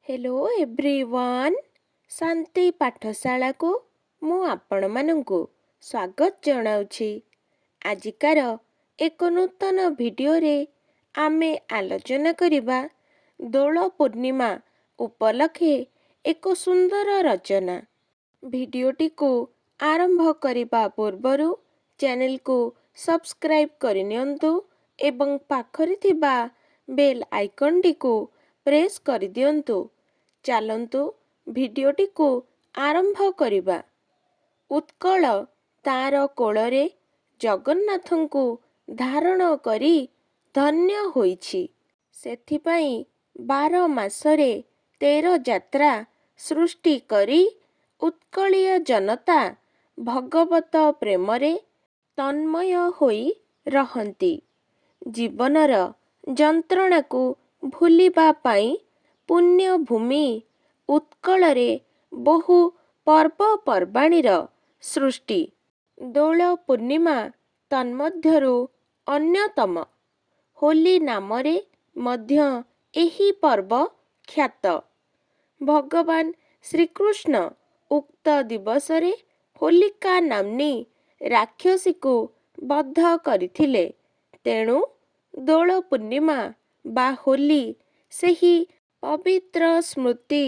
Hello everyone शांति पाठशाला को मु आपण मानंकु स्वागत जनाउछि। आजिकार एक नूतन वीडियो रे आमे आलोचना करिबा दोल पूर्णिमा उपलक्षे एक सुंदर रचना। वीडियोटी को आरंभ करिबा पूर्वरु चैनल को सब्सक्राइब करनियंतु एवं पाखरे थिबा बेल आइकन टी को प्रेस कर दियंतु। चलंतु वीडियोटी को आरंभ करिबा। उत्कल तार कोଳରେ जगन्नाथଙ୍କୁ धारण करी धन्य होइछि। सेथिपाई 12 मासरे 13 यात्रा सृष्टि करी उत्कलीय जनता भगवत प्रेमरे तन्मय होई रहंती। जीवनर जंत्रणा को भूलिबा पाई पुण्य भूमि उत्कलरे बहु पर्वपर्वाणीर सृष्टि। दोल पूर्णिमा तन्मध्यरु अन्यतम। होली नामरे मध्य एही पर्व ख्यात। भगवान श्रीकृष्ण उक्त दिवसरे होलिका नामनी राक्षसी को बद्ध करिथिले। तेणु दोल पूर्णिमा बा होली सेही पवित्र स्मृति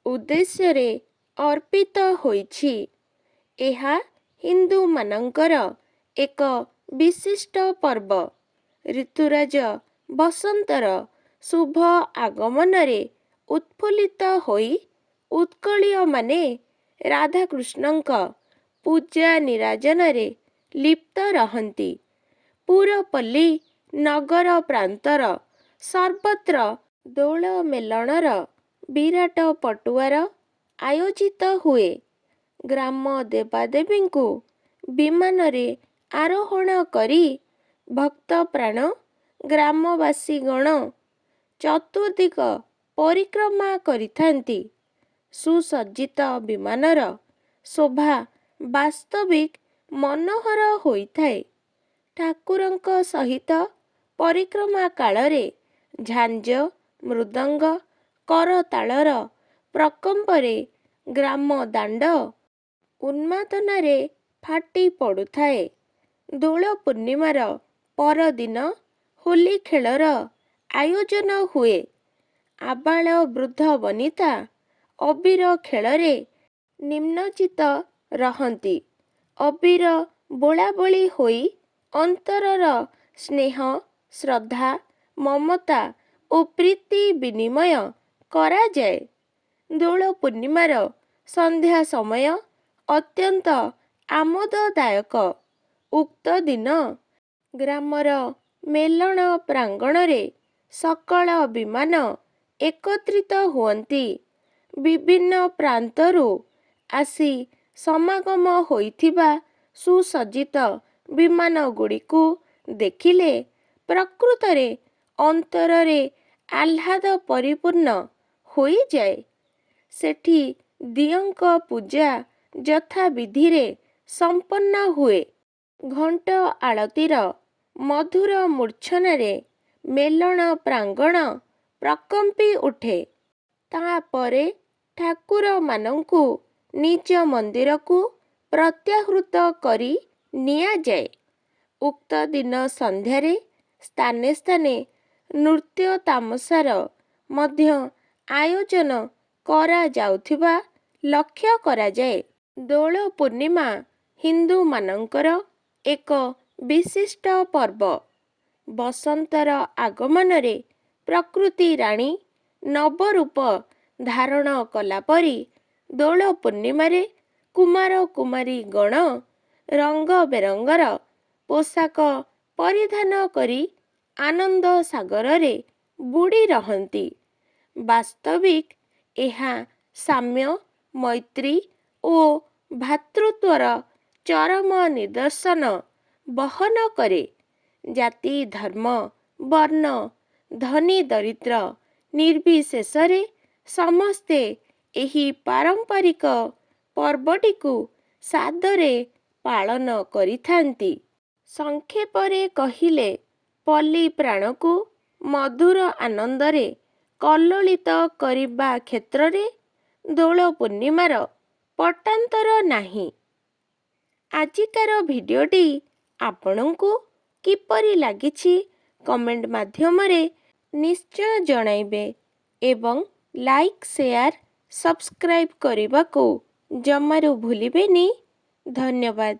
उद्देश्य रे अर्पित होइछि। एहा हिंदू मानंकर एक विशिष्ट पर्व। ऋतुराज बसंतर शुभ आगमन रे उत्फुल्लित होई उत्कलीय माने राधाकृष्णंक पूजा निराजन रे लिप्त रहंती। पुरपल्ली नगर प्रांतर सर्वत्र दोल मेलणर विराट पटुआर आयोजित हुए। ग्राम देवादेवी को विमान रे आरोहण करी भक्त प्राण ग्रामवासी गण चतुर्दिग परिक्रमा करिथांती। सुसज्जित विमानर शोभा वास्तविक मनोहर होइथाए। ठाकुरंक सहित परिक्रमा कालरे झांझ मृदंग करतालर प्रकंपरे ग्राम दांड उन्मादनारे फाटी पड़ुथाए। दोल पूर्णिमार परदिन होली खेलर आयोजन हुए। आबाल वृद्ध वनिता अबीर खेलरे निम्नचित रहंती। अबीर बोलाबोली होई अंतरर स्नेह श्रद्धा ममता ओ प्रीति विनिमय करा जाए। दोल पूर्णिमार संध्या समय अत्यंत आमोददायक। उक्त दिन ग्रामर मेलण प्रांगण रे सकल विमान एकत्रित हुअंती। विभिन्न प्रांतरु आसी समागम होइथिबा सुसज्जित विमान गुड़िकु देखिले प्रकृतरे अंतररे आह्लाद परिपूर्ण होई जाए। सेठी दियंक पूजा यथा विधिरे संपन्न हुए। घंट आळतीर मधुर मूर्छनारे मेलण प्रांगण प्रकंपी उठे। तापरे ठाकुर मानंकु निज मंदिर को प्रत्याहृत करी निया जाए। उक्त दिन संध्यारे स्थाने स्थाने नृत्य तामसार मध्य आयोजन करा जाउथिबा लक्ष्य करा जाए। दोल पूर्णिमा हिंदू मानंकर एक विशिष्ट पर्व। बसंतर आगमन रे प्रकृति राणी नवरूप धारण कला परी दोल पूर्णिमा रे कुमार कुमारी गण रंग बेरंगर पोशाक परिधान करी आनंद सागर रे बुड़ी रहंती। वास्तविक एहा साम्य मैत्री ओ भातृत्वर चरम निदर्शन बहन करे। जाति धर्म वर्ण धनी दरिद्र निर्विशेषरे समस्ते एही पारंपरिक पर्वटी को सादरे पालन करिथांती। संक्षेपरे कहिले पल्ली प्राण को मधुर आनंदरे କଲ୍ଲୋଳିତ କରିବା କ୍ଷେତ୍ରରେ ଦୋଳ ପୂର୍ଣ୍ଣିମାର ପଟାନ୍ତର ନାହିଁ। ଆଜିକାର ଭିଡ଼ିଓଟି ଆପଣଙ୍କୁ କିପରି ଲାଗିଛି କମେଣ୍ଟ ମାଧ୍ୟମରେ ନିଶ୍ଚୟ ଜଣାଇବେ ଏବଂ ଲାଇକ୍, ସେୟାର, ସବସ୍କ୍ରାଇବ୍ କରିବାକୁ ଜମାରୁ ଭୁଲିବେନି। ଧନ୍ୟବାଦ।